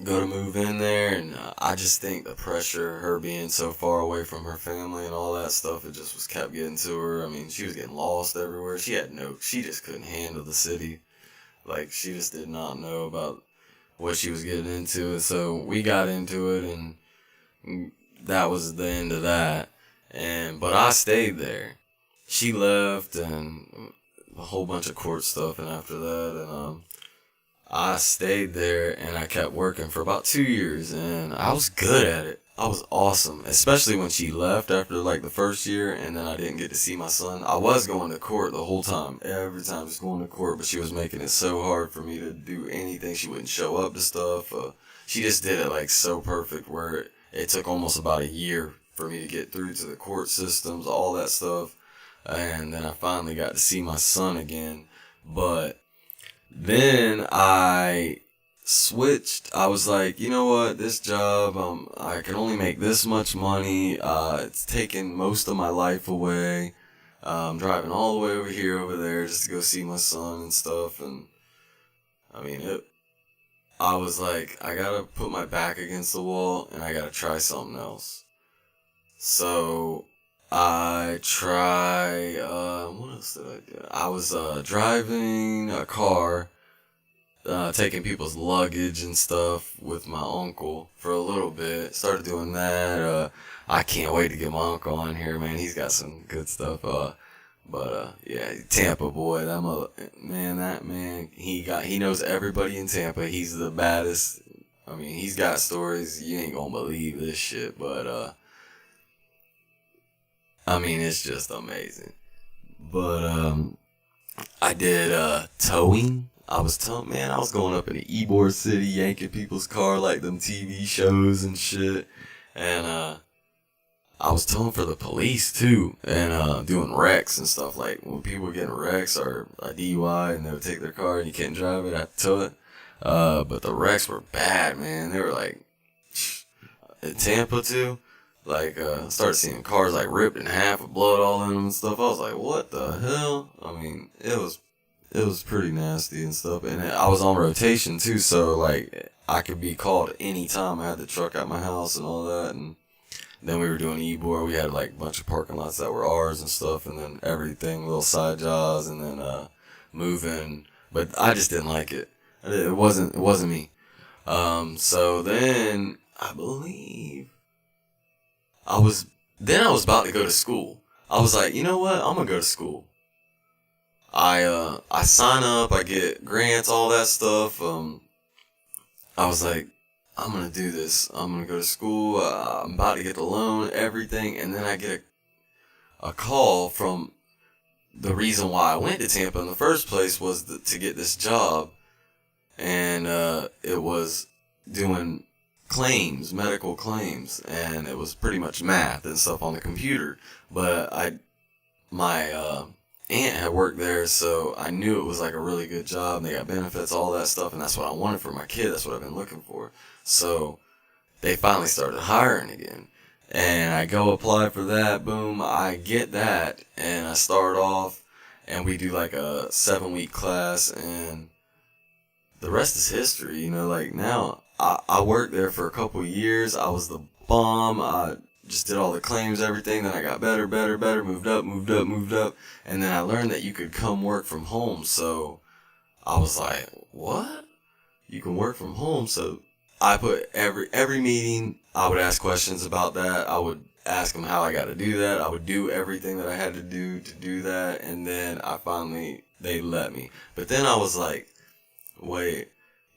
go to move in there. And I just think the pressure, her being so far away from her family and all that stuff, it just was kept getting to her. I mean, she was getting lost everywhere. She just couldn't handle the city. Like, she just did not know about what she was getting into. And so we got into it, and that was the end of that. But I stayed there. She left, and a whole bunch of court stuff, and after that, and I stayed there, and I kept working for about 2 years, and I was good at it. I was awesome, especially when she left after like the first year, and then I didn't get to see my son. I was going to court the whole time, every time just going to court, but she was making it so hard for me to do anything. She wouldn't show up to stuff. She just did it like so perfect, where it took almost about a year for me to get through to the court systems, all that stuff. and then I finally got to see my son again. But then I switched. I was like, you know what, this job, I can only make this much money. It's taking most of my life away. I'm driving all the way over there just to go see my son and stuff. And I mean, I was like, I gotta put my back against the wall and I gotta try something else. So I what else did I do? I was driving a car, taking people's luggage and stuff with my uncle for a little bit. Started doing that. I can't wait to get my uncle on here, man. He's got some good stuff. Yeah, Tampa boy, that man, he knows everybody in Tampa. He's the baddest. I mean, he's got stories you ain't gonna believe this shit, but I mean, it's just amazing. But I did towing. I was going up in Ybor City, yanking people's car like them TV shows and shit, and I was towing for the police too, and doing wrecks and stuff. Like when people were getting wrecks or a DUI and they would take their car and you can't drive it, I tow it. But the wrecks were bad, man. They were like in Tampa too. Like started seeing cars like ripped in half with blood all in them and stuff. I was like, what the hell? I mean, it was pretty nasty and stuff. And I was on rotation too, so like I could be called anytime. I had the truck at my house and all that, and then we were doing Ybor. We had like a bunch of parking lots that were ours and stuff, and then everything, little side jobs, and then moving. But I just didn't like it. It wasn't me. So then I believe I was about to go to school. I was like, you know what? I'm gonna go to school. I sign up. I get grants, all that stuff. I was like, I'm going to do this. I'm going to go to school. I'm about to get the loan, everything. And then I get a call from the reason why I went to Tampa in the first place was to get this job. And it was doing claims, medical claims. And it was pretty much math and stuff on the computer. But my aunt had worked there, so I knew it was like a really good job. They got benefits, all that stuff. And that's what I wanted for my kid. That's what I've been looking for. So they finally started hiring again, and I go apply for that. Boom, I get that, and I start off, and we do like a 7-week class, and the rest is history. You know, like now I worked there for a couple of years. I was the bomb. I just did all the claims, everything. Then I got better, moved up, and then I learned that you could come work from home. So I was like, what? You can work from home? So I put every meeting, I would ask questions about that. I would ask them how I got to do that. I would do everything that I had to do that. And then they let me. But then I was like, wait,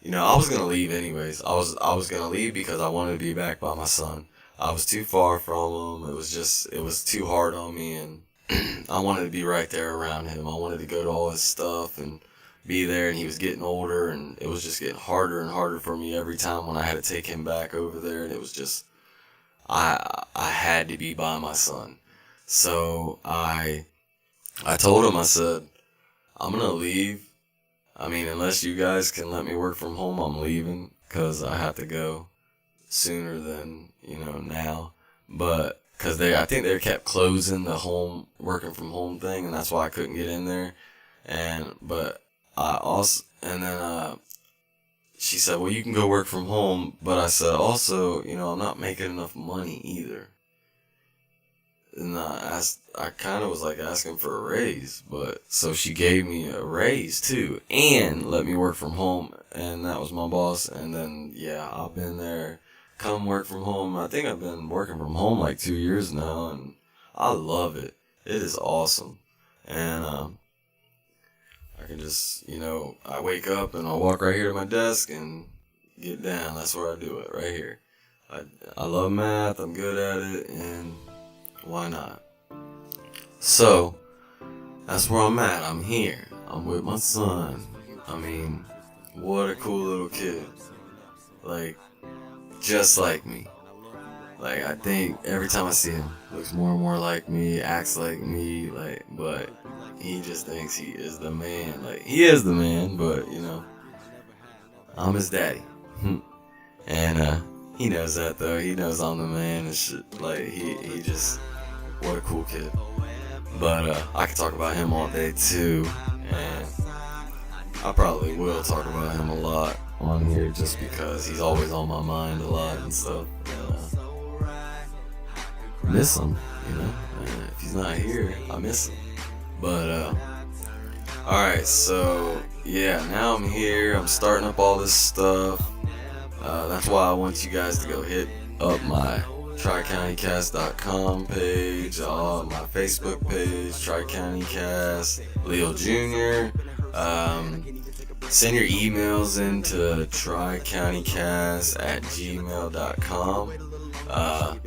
you know, I was going to leave anyways. I was going to leave because I wanted to be back by my son. I was too far from him. It was too hard on me. And I wanted to be right there around him. I wanted to go to all his stuff and be there, and he was getting older, and it was just getting harder and harder for me every time when I had to take him back over there, and it was just I had to be by my son. So I told him, I said, I'm gonna leave. I mean, unless you guys can let me work from home, I'm leaving, because I have to go sooner than, you know, now. But because I think they kept closing the home working from home thing, and that's why I couldn't get in there. But she said, well, you can go work from home. But I said, also, you know, I'm not making enough money either. And I kind of was like asking for a raise. But so she gave me a raise too and let me work from home. And that was my boss. And then, yeah, I've been there. Come work from home. I think I've been working from home like 2 years now. And I love it. It is awesome. And, I can just, you know, I wake up and I'll walk right here to my desk and get down. That's where I do it, right here. I love math. I'm good at it, and why not? So, that's where I'm at. I'm here. I'm with my son. I mean, what a cool little kid. Like, just like me. Like, I think every time I see him, looks more and more like me, acts like me, like, but he just thinks he is the man. Like, he is the man, but, you know, I'm his daddy. And, he knows that, though. He knows I'm the man and shit. Like, he just, what a cool kid. But, I could talk about him all day, too. And I probably will talk about him a lot on here just because he's always on my mind a lot and stuff. And, miss him, you know. And if he's not here, I miss him. But alright, so yeah, now I'm here. I'm starting up all this stuff. That's why I want you guys to go hit up my Tricountycast.com page, my Facebook page, Tricountycast, Leal Jr. Send your emails into tricountycast@gmail.com.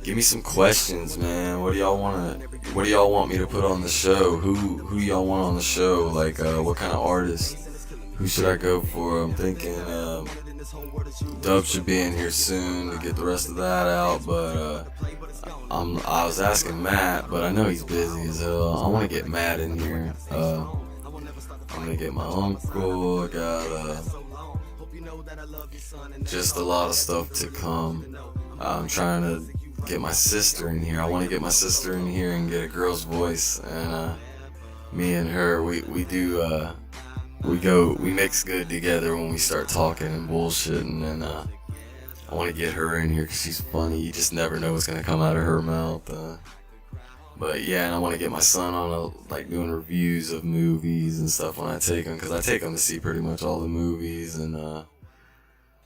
Give me some questions, man. What do y'all want me to put on the show? Who y'all want on the show? Like, what kind of artist? Who should I go for? I'm thinking, Dub should be in here soon to get the rest of that out, but, I was asking Matt, but I know he's busy as hell. I want to get Matt in here. I'm gonna get my uncle. I got, just a lot of stuff to come. I'm trying to get my sister in here. I want to get my sister in here and get a girl's voice, and me and her, we mix good together when we start talking and bullshitting, and I want to get her in here because she's funny. You just never know what's gonna come out of her mouth. But yeah, and I want to get my son on like doing reviews of movies and stuff when I take him, because I take him to see pretty much all the movies, and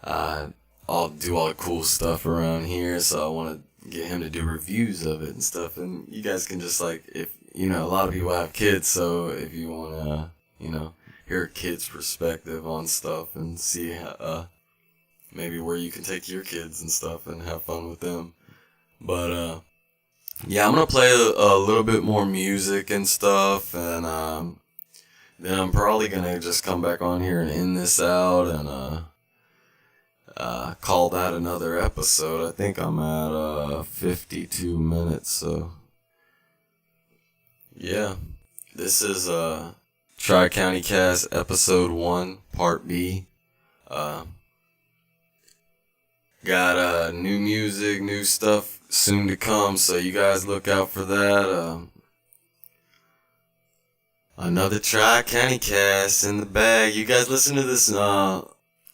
I'll do all the cool stuff around here, so I want to get him to do reviews of it and stuff. And you guys can just, like, if you know, a lot of people have kids, so if you want to, you know, hear a kid's perspective on stuff and see maybe where you can take your kids and stuff and have fun with them. But yeah, I'm gonna play a little bit more music and stuff, and then I'm probably gonna just come back on here and end this out and call that another episode. I think I'm at 52 minutes, so yeah, this is Tricountycast episode 1 part B. Got new music, new stuff soon to come, so you guys look out for that. Another Tricountycast in the bag. You guys listen to this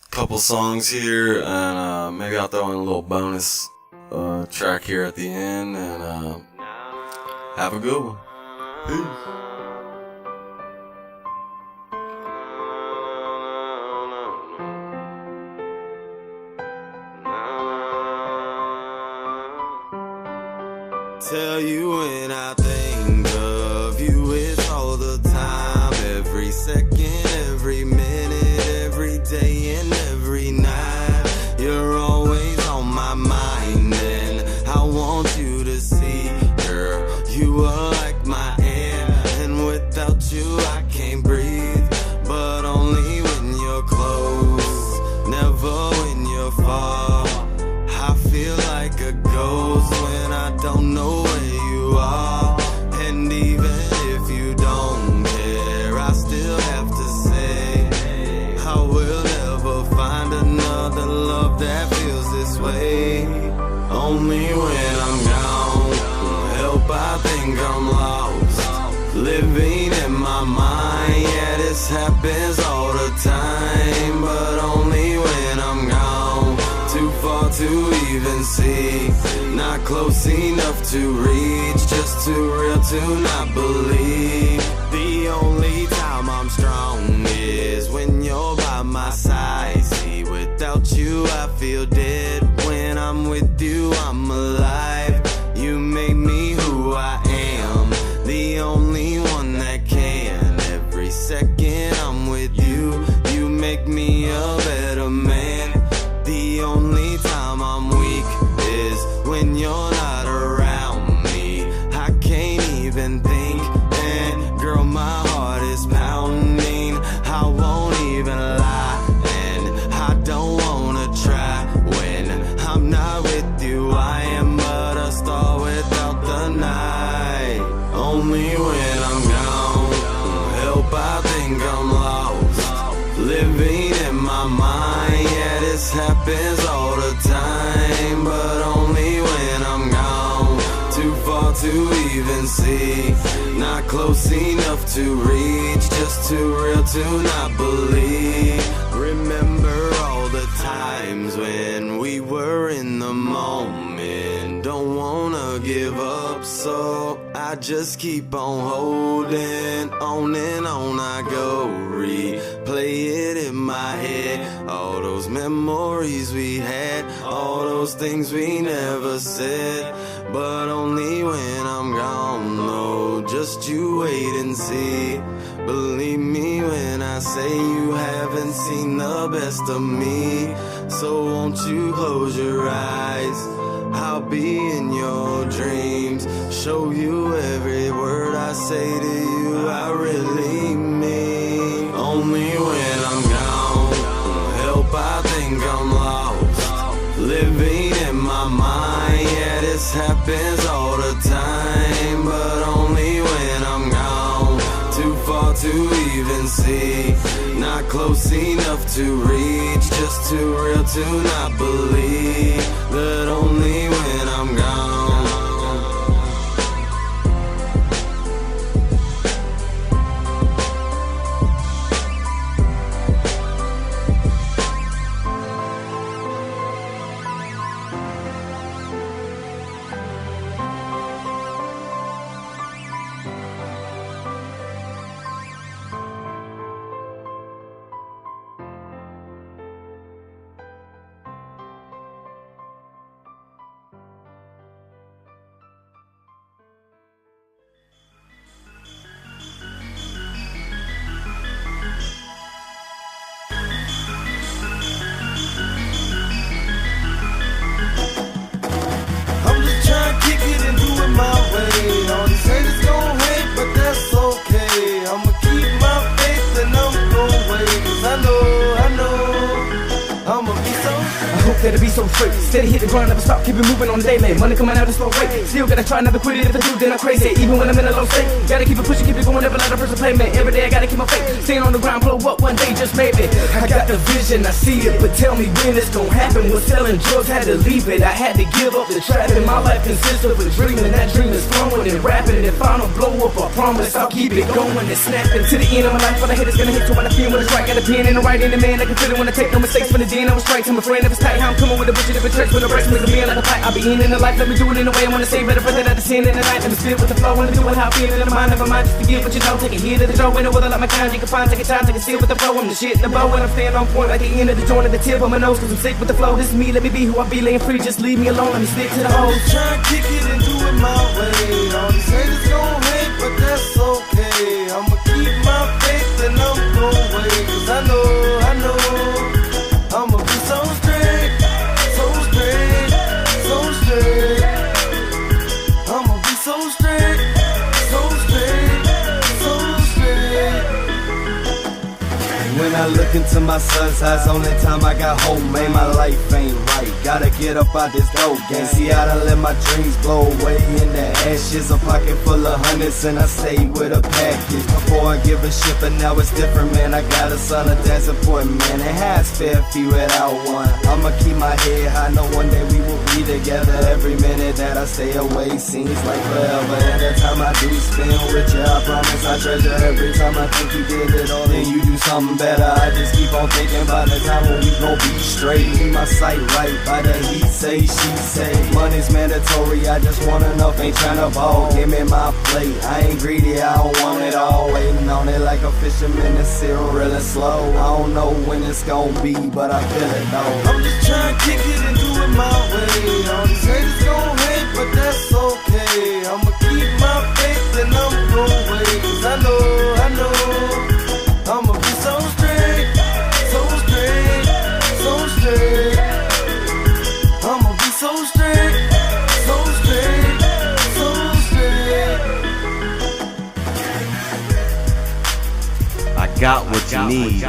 couple songs here, and maybe I'll throw in a little bonus track here at the end, and have a good one. Peace. Tell you when I think of you, it's all the time, every second, every minute, every day and every night. You're always on my mind, and I want you to see, girl, you are like my air, and without you I can't breathe, but only when you're close, never when you're far. I feel like a ghost when I don't know where you are, and even if you don't care, I still have to say, I will never find another love that feels this way. Only when I'm gone, help I think I'm lost, living in my mind, yeah, this happens all the time, but only when I'm gone, too far to even see, not close enough to reach, just too real to not believe. The only time I'm strong is when you're by my side. See, without you I feel dead, when I'm with you I'm alive. You make me who I am, the only one that can. Every second I'm with you, you make me a better man. The only time I'm weak is when you're not around me. I can't even think, and girl, my heart is pounding. I won't even lie, and I don't wanna try when to even see, not close enough to reach, just too real to not believe. Remember all the times when we were in the moment, don't wanna give up, so I just keep on holding on and on I go, replay it in my head, all those memories we had, all those things we never said, but only when I'm gone, no, just you wait and see. Believe me when I say you haven't seen the best of me, so won't you close your eyes, I'll be in your dreams, show you every word I say to you I really mean. Only when I'm gone, help I think I'm lost, living in my mind, yeah this happens all the time, but only when I'm gone, too far to even see, not close enough to reach, just too real to not believe, that only when I'm gone. That it be so straight, steady hit the grind, never stop, keep it moving on the day, man. Money coming out in slow rate, still gotta try, never quit it. If I do, then I'm crazy, even when I'm in a low state. Gotta keep it pushing, keep it going, never let a person play me. Every day I gotta keep my faith, staying on the grind, blow up one day, just maybe. I got the vision, I see it, but tell me when it's gonna happen. Was selling drugs, had to leave it, I had to give up the trap. And my life consists of a dream, and that dream is flowing and rapping. If I don't blow up, I promise I'll keep it going and snapping to the end of my life. When I hit, it's gonna hit, so when I feel when it's right, got a pen and a right in the man, I can feel it when I take no mistakes from the den. I was straight to my friend, if it's tight, how I'm coming with a bush of tricks with a breaks, make a meal like a fight. I'll be in the life, let me do it in the way I wanna say. Better put that at the scene in the night. Let me spit with the flow, wanna do it how I feel in the mind. Never mind, just to give what you know. Take a hit of the draw, winner with a lot my kind. You can find, take a time, take a steal with the flow. I'm the shit in the bow, and I'm staying on point like the end of the joint at the tip of my nose. Cause I'm sick with the flow. This is me, let me be who I be, laying free. Just leave me alone, let me stick to the hole. Try to kick it and do it my way. All these haters gon' hate, but that's okay. I'ma keep my faith and I'm gon' wait. Cause I know I'ma be so straight, so straight, so straight. I'ma be so straight, so straight, so straight. When I look into my son's eyes, only time I got hope, man, my life ain't right. Gotta get up out this dope game. See, I done let my dreams blow away in the ashes. A pocket full of hundreds and I stay with a package. Before I give a shit, but now it's different, man. I got a son, a dancing for it, man. It has fair fee without one. I'ma keep my head high, know one day we will be together. Every minute that I stay away seems like forever. And the time I do spend with you, I promise I treasure every time I think you did it all. Then you do something better. I just keep on thinking about the time when we gon' be straight. Keep my sight right by the he say, she say. Money's mandatory, I just want enough, ain't tryna ball. Give me my plate, I ain't greedy, I don't want it all. Waiting on it like a fisherman, it's still really slow. I don't know when it's gon' be, but I feel it though. I'm just tryna kick it and do it my way. All these haters gon' hate, but that's okay. I'ma keep my faith and I'm gon' wait. Cause I know I'ma be so straight, so straight, so straight. I'ma be so straight, so straight, so straight. I got what you need.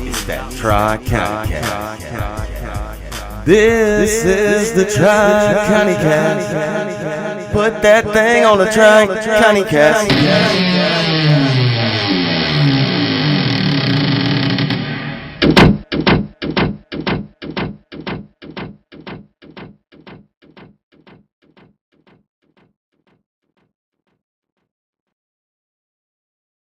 It's that Tricountycast. This is the Tricountycast. Put that thing on the Tricountycast.